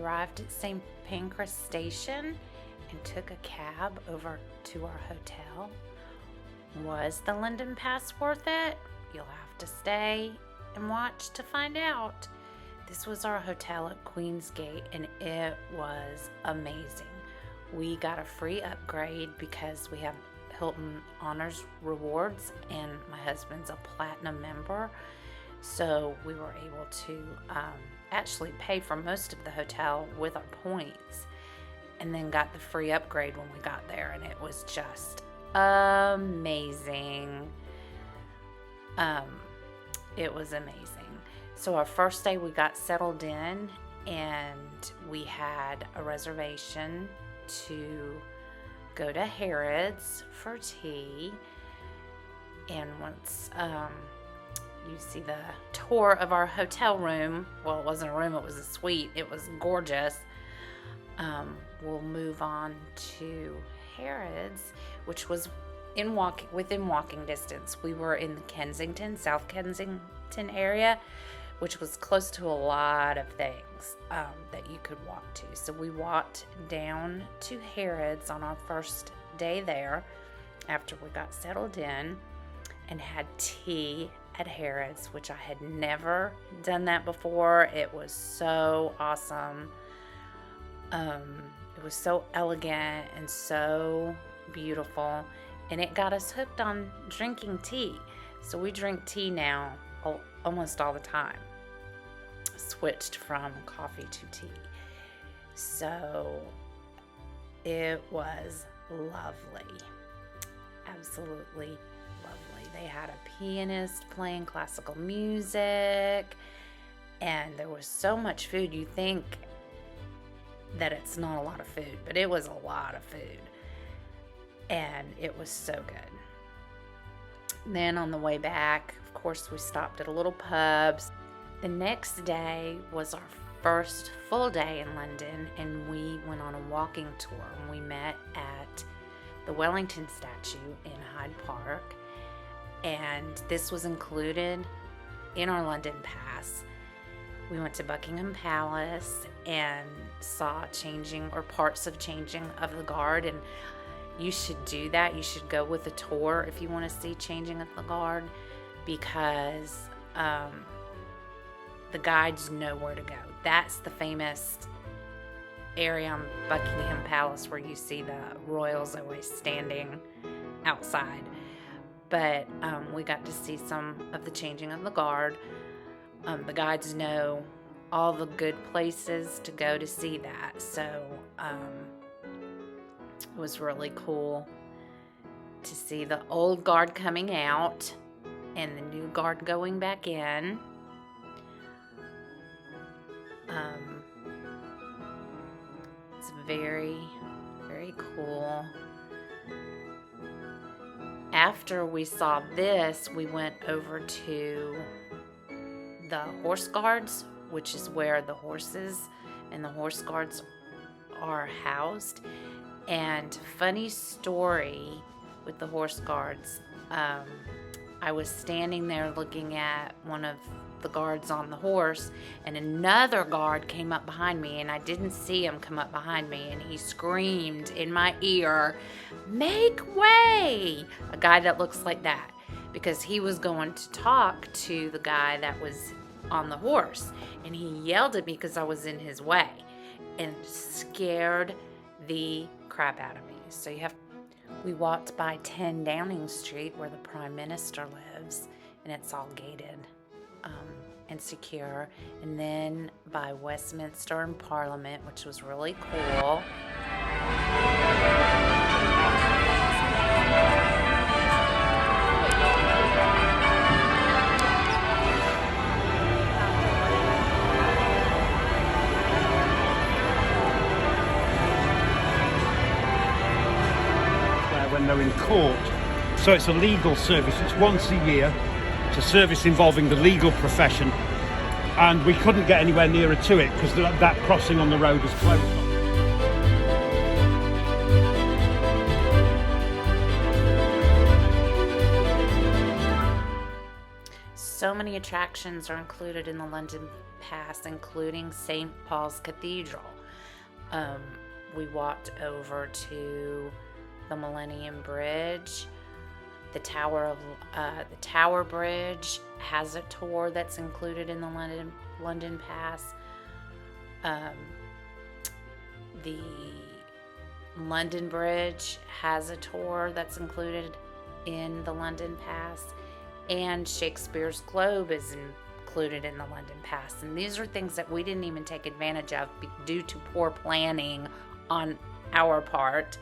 arrived at St. Pancras Station and took a cab over to our hotel. Was the London Pass worth it? You'll have to stay and watch to find out. This was our hotel at Queensgate, and it was amazing. We got a free upgrade because we have Hilton Honors Rewards, and my husband's a platinum member. So we were able to actually pay for most of the hotel with our points, and then got the free upgrade when we got there, and it was just amazing. It was amazing. So our first day we got settled in, and we had a reservation to go to Harrods for tea. And once you see the tour of our hotel room, well, it wasn't a room, it was a suite, it was gorgeous. We'll move on to Harrods, which was within walking distance. We were in the South Kensington area, which was close to a lot of things that you could walk to. So we walked down to Harrods on our first day there after we got settled in, and had tea at Harrods, which I had never done that before. It was so awesome. It was so elegant and so beautiful, and it got us hooked on drinking tea. So we drink tea now almost all the time. Switched from coffee to tea. So it was lovely. Absolutely lovely. They had a pianist playing classical music, and there was so much food. You think that it's not a lot of food, but it was a lot of food, and it was so good. Then on the way back, of course, we stopped at a little pub. The next day was our first full day in London, and we went on a walking tour, and we met at the Wellington statue in Hyde Park, and this was included in our London Pass. We went to Buckingham Palace and saw parts of changing of the guard, and you should do that. You should go with a tour if you want to see changing of the guard, because the guides know where to go. That's the famous area on Buckingham Palace where you see the royals always standing outside. But we got to see some of the changing of the guard. The guides know all the good places to go to see that. So it was really cool to see the old guard coming out and the new guard going back in. It's very, very cool. After we saw this, we went over to the horse guards, which is where the horses and the horse guards are housed. And funny story with the horse guards, I was standing there looking at one of the guards on the horse, and another guard came up behind me, and I didn't see him come up behind me, and he screamed in my ear, "Make way!" A guy that looks like that, because he was going to talk to the guy that was on the horse, and he yelled at me because I was in his way, and scared the crap out of me. So we walked by 10 Downing Street where the Prime Minister lives, and it's all gated and secure, and then by Westminster and Parliament, which was really cool. When they're in court, so it's a legal service. It's once a year. It's a service involving the legal profession, and we couldn't get anywhere nearer to it because that crossing on the road was closed. So many attractions are included in the London Pass, including St. Paul's Cathedral. We walked over to the Millennium Bridge. The Tower Bridge has a tour that's included in the London Pass. The London Bridge has a tour that's included in the London Pass, and Shakespeare's Globe is included in the London Pass. And these are things that we didn't even take advantage of due to poor planning on our part.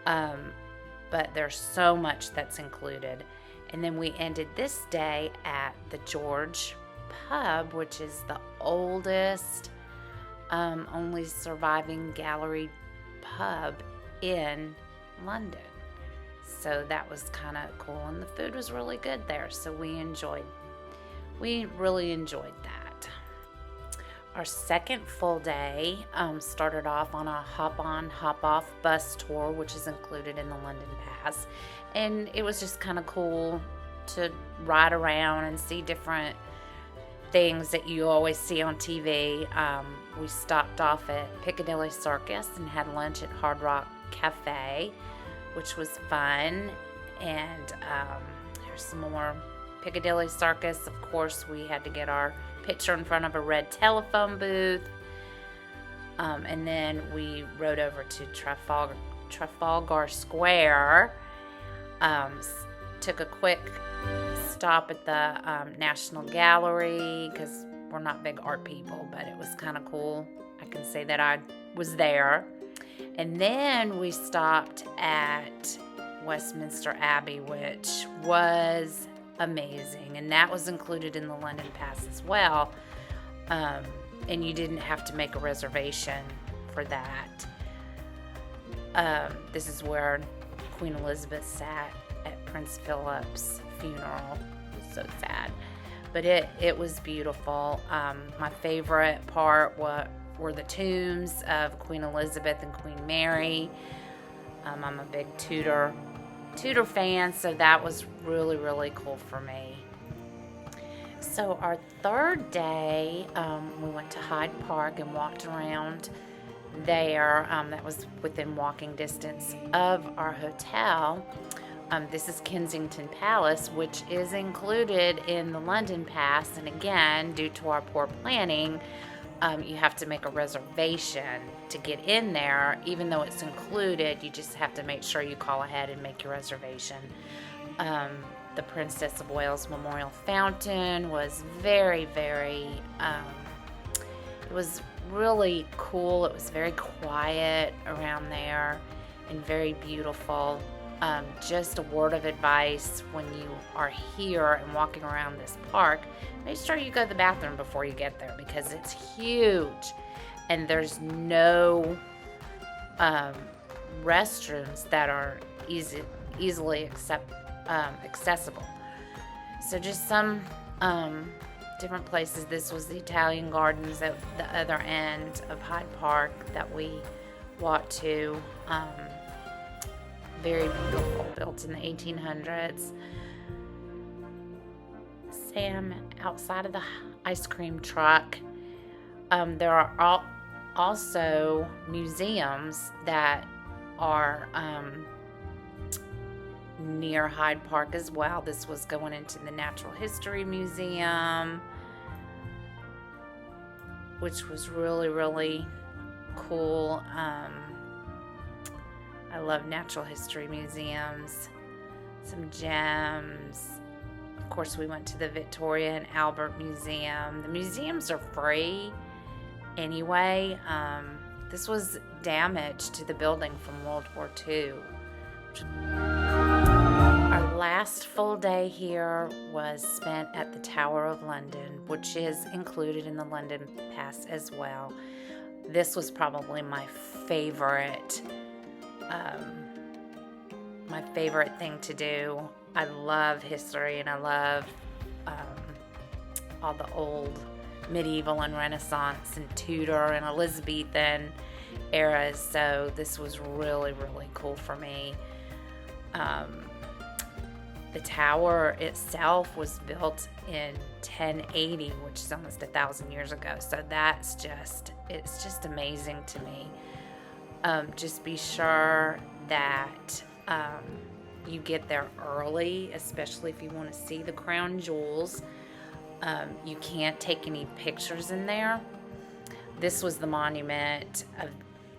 But there's so much that's included. And then we ended this day at the George Pub, which is the oldest, only surviving gallery pub in London. So that was kind of cool, and the food was really good there, so we really enjoyed that. Our second full day started off on a hop-on, hop-off bus tour, which is included in the London Pass, and it was just kind of cool to ride around and see different things that you always see on TV. We stopped off at Piccadilly Circus and had lunch at Hard Rock Cafe, which was fun. And here's some more Piccadilly Circus. Of course, we had to get our picture in front of a red telephone booth. And then we rode over to Trafalgar Square. Took a quick stop at the National Gallery because we're not big art people, but it was kind of cool. I can say that I was there. And then we stopped at Westminster Abbey, which was amazing, and that was included in the London Pass as well. And you didn't have to make a reservation for that. This is where Queen Elizabeth sat at Prince Philip's funeral. It was so sad, but it was beautiful. My favorite part were the tombs of Queen Elizabeth and Queen Mary. I'm a big Tudor fan, so that was really, really cool for me. So our third day, we went to Hyde Park and walked around there. That was within walking distance of our hotel. This is Kensington Palace, which is included in the London Pass. And again, due to our poor planning, you have to make a reservation to get in there. Even though it's included, you just have to make sure you call ahead and make your reservation. The Princess of Wales Memorial Fountain was very, very, it was really cool. It was very quiet around there and very beautiful. Just a word of advice when you are here and walking around this park, make sure you go to the bathroom before you get there because it's huge and there's no restrooms that are easily accessible. So just some different places. This was the Italian Gardens at the other end of Hyde Park that we walked to. Very beautiful, built in the 1800s. Sam, outside of the ice cream truck, there are also museums that are near Hyde Park as well. This was going into the Natural History Museum, which was really, really cool. I love natural history museums, some gems. Of course, we went to the Victoria and Albert Museum. The museums are free anyway. This was damage to the building from World War II. Our last full day here was spent at the Tower of London, which is included in the London Pass as well. This was probably my favorite thing to do. I love history and I love all the old medieval and Renaissance and Tudor and Elizabethan eras, so this was really, really cool for me. The tower itself was built in 1080, which is almost 1,000 years ago, so that's just it's just amazing to me. Just be sure that you get there early, especially if you want to see the crown jewels. You can't take any pictures in there. This was the monument of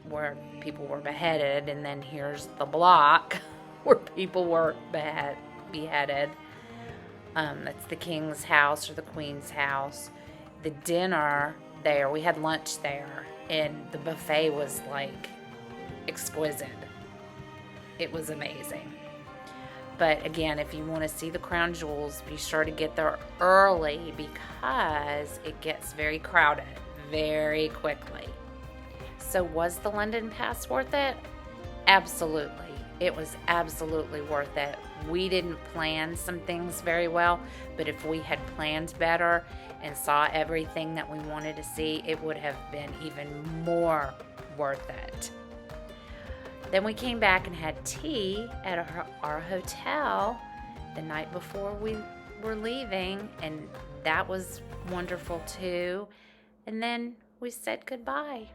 where people were beheaded, and then here's the block where people were beheaded. That's the king's house or the queen's house. The dinner there, we had lunch there, and the buffet was like exquisite. It was amazing. But again, if you want to see the crown jewels, be sure to get there early because it gets very crowded very quickly. So was the London Pass worth it? Absolutely. It was absolutely worth it. We didn't plan some things very well, but if we had planned better and saw everything that we wanted to see, it would have been even more worth it. Then we came back and had tea at our hotel the night before we were leaving, and that was wonderful too. And then we said goodbye.